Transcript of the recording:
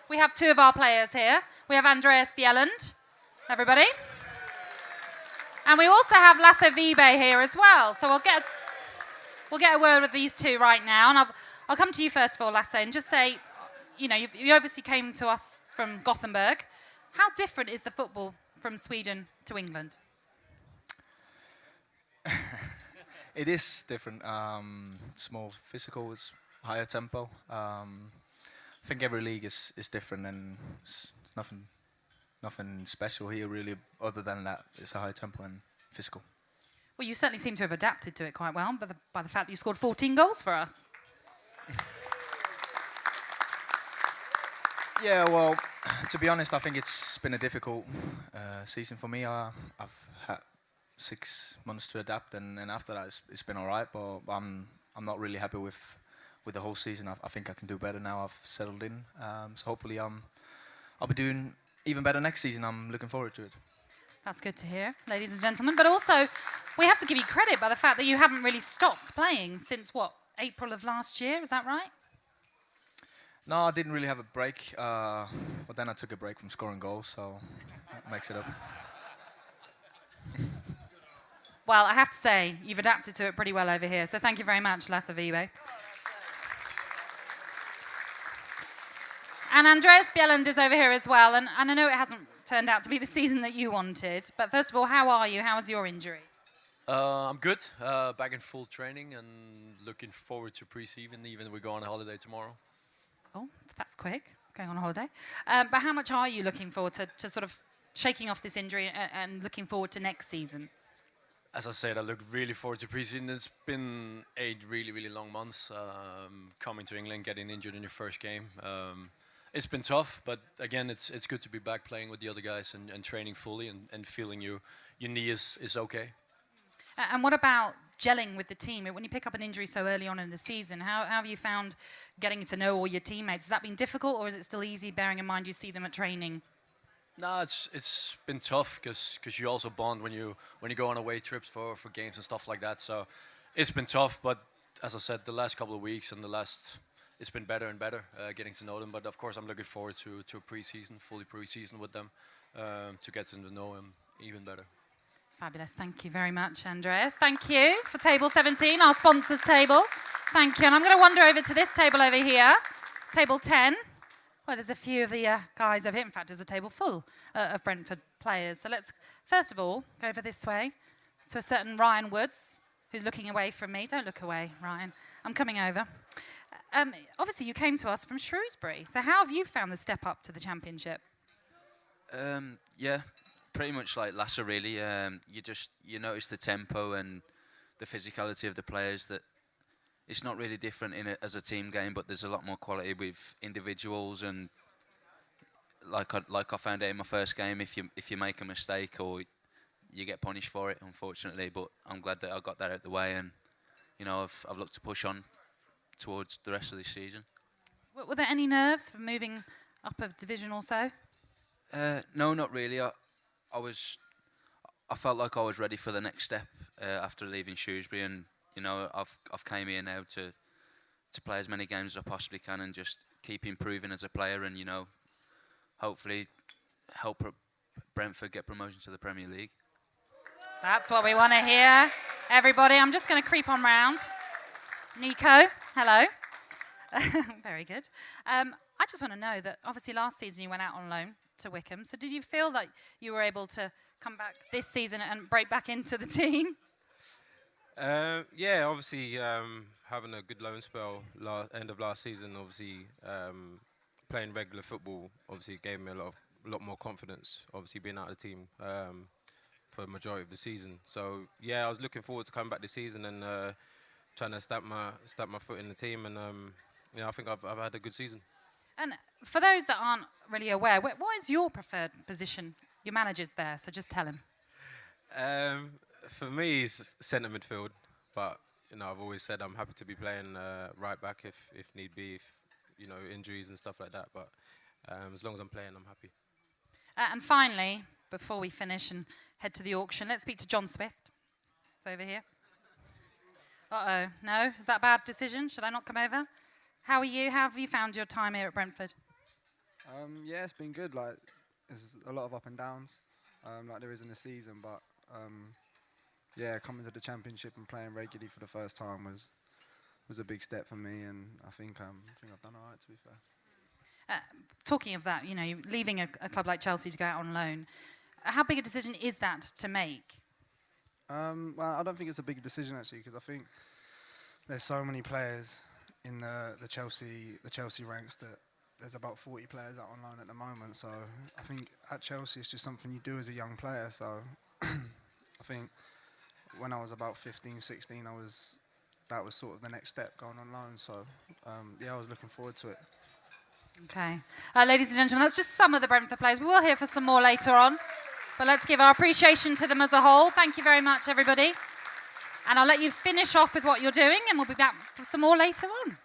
we have two of our players here. We have Andreas Bjelland, everybody. And we also have Lasse Vibe here as well. So we'll get a word with these two right now. And I'll come to you first of all, Lasse, and just say, you obviously came to us from Gothenburg. How different is the football from Sweden to England? It is different. It's more physical. It's higher tempo. I think every league is different, and it's nothing special here really. Other than that, it's a high tempo and physical. Well, you certainly seem to have adapted to it quite well by the fact that you scored 14 goals for us. Yeah, well, to be honest, I think it's been a difficult season for me. I've had 6 months to adapt, and after that, it's been all right. But I'm not really happy with the whole season. I think I can do better now. I've settled in, so hopefully I'll be doing even better next season. I'm looking forward to it. That's good to hear, ladies and gentlemen. But also, we have to give you credit by the fact that you haven't really stopped playing since, April of last year? Is that right? No, I didn't really have a break. But then I took a break from scoring goals, so that makes it up. Well, I have to say, you've adapted to it pretty well over here. So thank you very much, Lasse Vibe. And Andreas Bjelland is over here as well. And I know it hasn't turned out to be the season that you wanted. But first of all, how are you? How was your injury? I'm good. Back in full training and looking forward to pre-season, even though we go on holiday tomorrow. Oh, that's quick, going on holiday. But how much are you looking forward to sort of shaking off this injury and looking forward to next season? As I said, I look really forward to pre-season. It's been 8 really, really long months coming to England, getting injured in your first game. It's been tough, but again, it's good to be back playing with the other guys and training fully and feeling your knee is okay. And what about gelling with the team? When you pick up an injury so early on in the season, how have you found getting to know all your teammates? Has that been difficult, or is it still easy, bearing in mind you see them at training? No, it's been tough because you also bond when you go on away trips for games and stuff like that. So it's been tough, but as I said, the last couple of weeks and it's been better and better getting to know them. But of course, I'm looking forward to a fully pre-season with them to get to know them even better. Fabulous. Thank you very much, Andreas. Thank you for Table 17, our sponsors table. Thank you. And I'm going to wander over to this table over here, Table 10. Well, there's a few of the guys over here. In fact, there's a table full of Brentford players. So let's, first of all, go over this way to a certain Ryan Woods, who's looking away from me. Don't look away, Ryan. I'm coming over. Obviously, you came to us from Shrewsbury. So how have you found the step up to the Championship? Yeah, pretty much like Lasse, really. You notice the tempo and the physicality of the players, that it's not really different as a team game, but there's a lot more quality with individuals. And like I found out in my first game, if you make a mistake, or you get punished for it, unfortunately. But I'm glad that I got that out of the way, and I've looked to push on towards the rest of this season. Were there any nerves for moving up a division or so? No, not really. I felt like I was ready for the next step after leaving Shrewsbury, and I've came here now to play as many games as I possibly can and just keep improving as a player, and hopefully help Brentford get promotion to the Premier League. That's what we want to hear, everybody. I'm just going to creep on round. Nico, hello. Very good. I just want to know that obviously last season you went out on loan to Wycombe. So did you feel that you were able to come back this season and break back into the team? Yeah, obviously having a good loan spell end of last season, obviously playing regular football obviously gave me a lot more confidence, obviously being out of the team for the majority of the season. So yeah, I was looking forward to coming back this season and trying to stamp my foot in the team, and I think I've had a good season. And for those that aren't really aware, what is your preferred position? Your manager's there, so just tell him. For me, it's centre midfield, but I've always said I'm happy to be playing right back if need be, if injuries and stuff like that. But as long as I'm playing, I'm happy. And finally, before we finish and head to the auction, let's speak to John Swift. It's over here. Uh-oh, no? Is that a bad decision? Should I not come over? How are you? How have you found your time here at Brentford? Yeah, it's been good. Like, there's a lot of up and downs, like there is in the season. But yeah, coming to the championship and playing regularly for the first time was a big step for me, and I think I've done all right, to be fair. Talking of that, you know, leaving a club like Chelsea to go out on loan, how big a decision is that to make? Well, I don't think it's a big decision actually, because I think there's so many players in the Chelsea ranks that there's about 40 players out on loan at the moment. So I think at Chelsea it's just something you do as a young player. So I think when I was about 15, 16, that was sort of the next step, going on loan. So yeah, I was looking forward to it. Okay. Ladies and gentlemen, that's just some of the Brentford players. We will hear for some more later on. But let's give our appreciation to them as a whole. Thank you very much, everybody. And I'll let you finish off with what you're doing, and we'll be back for some more later on.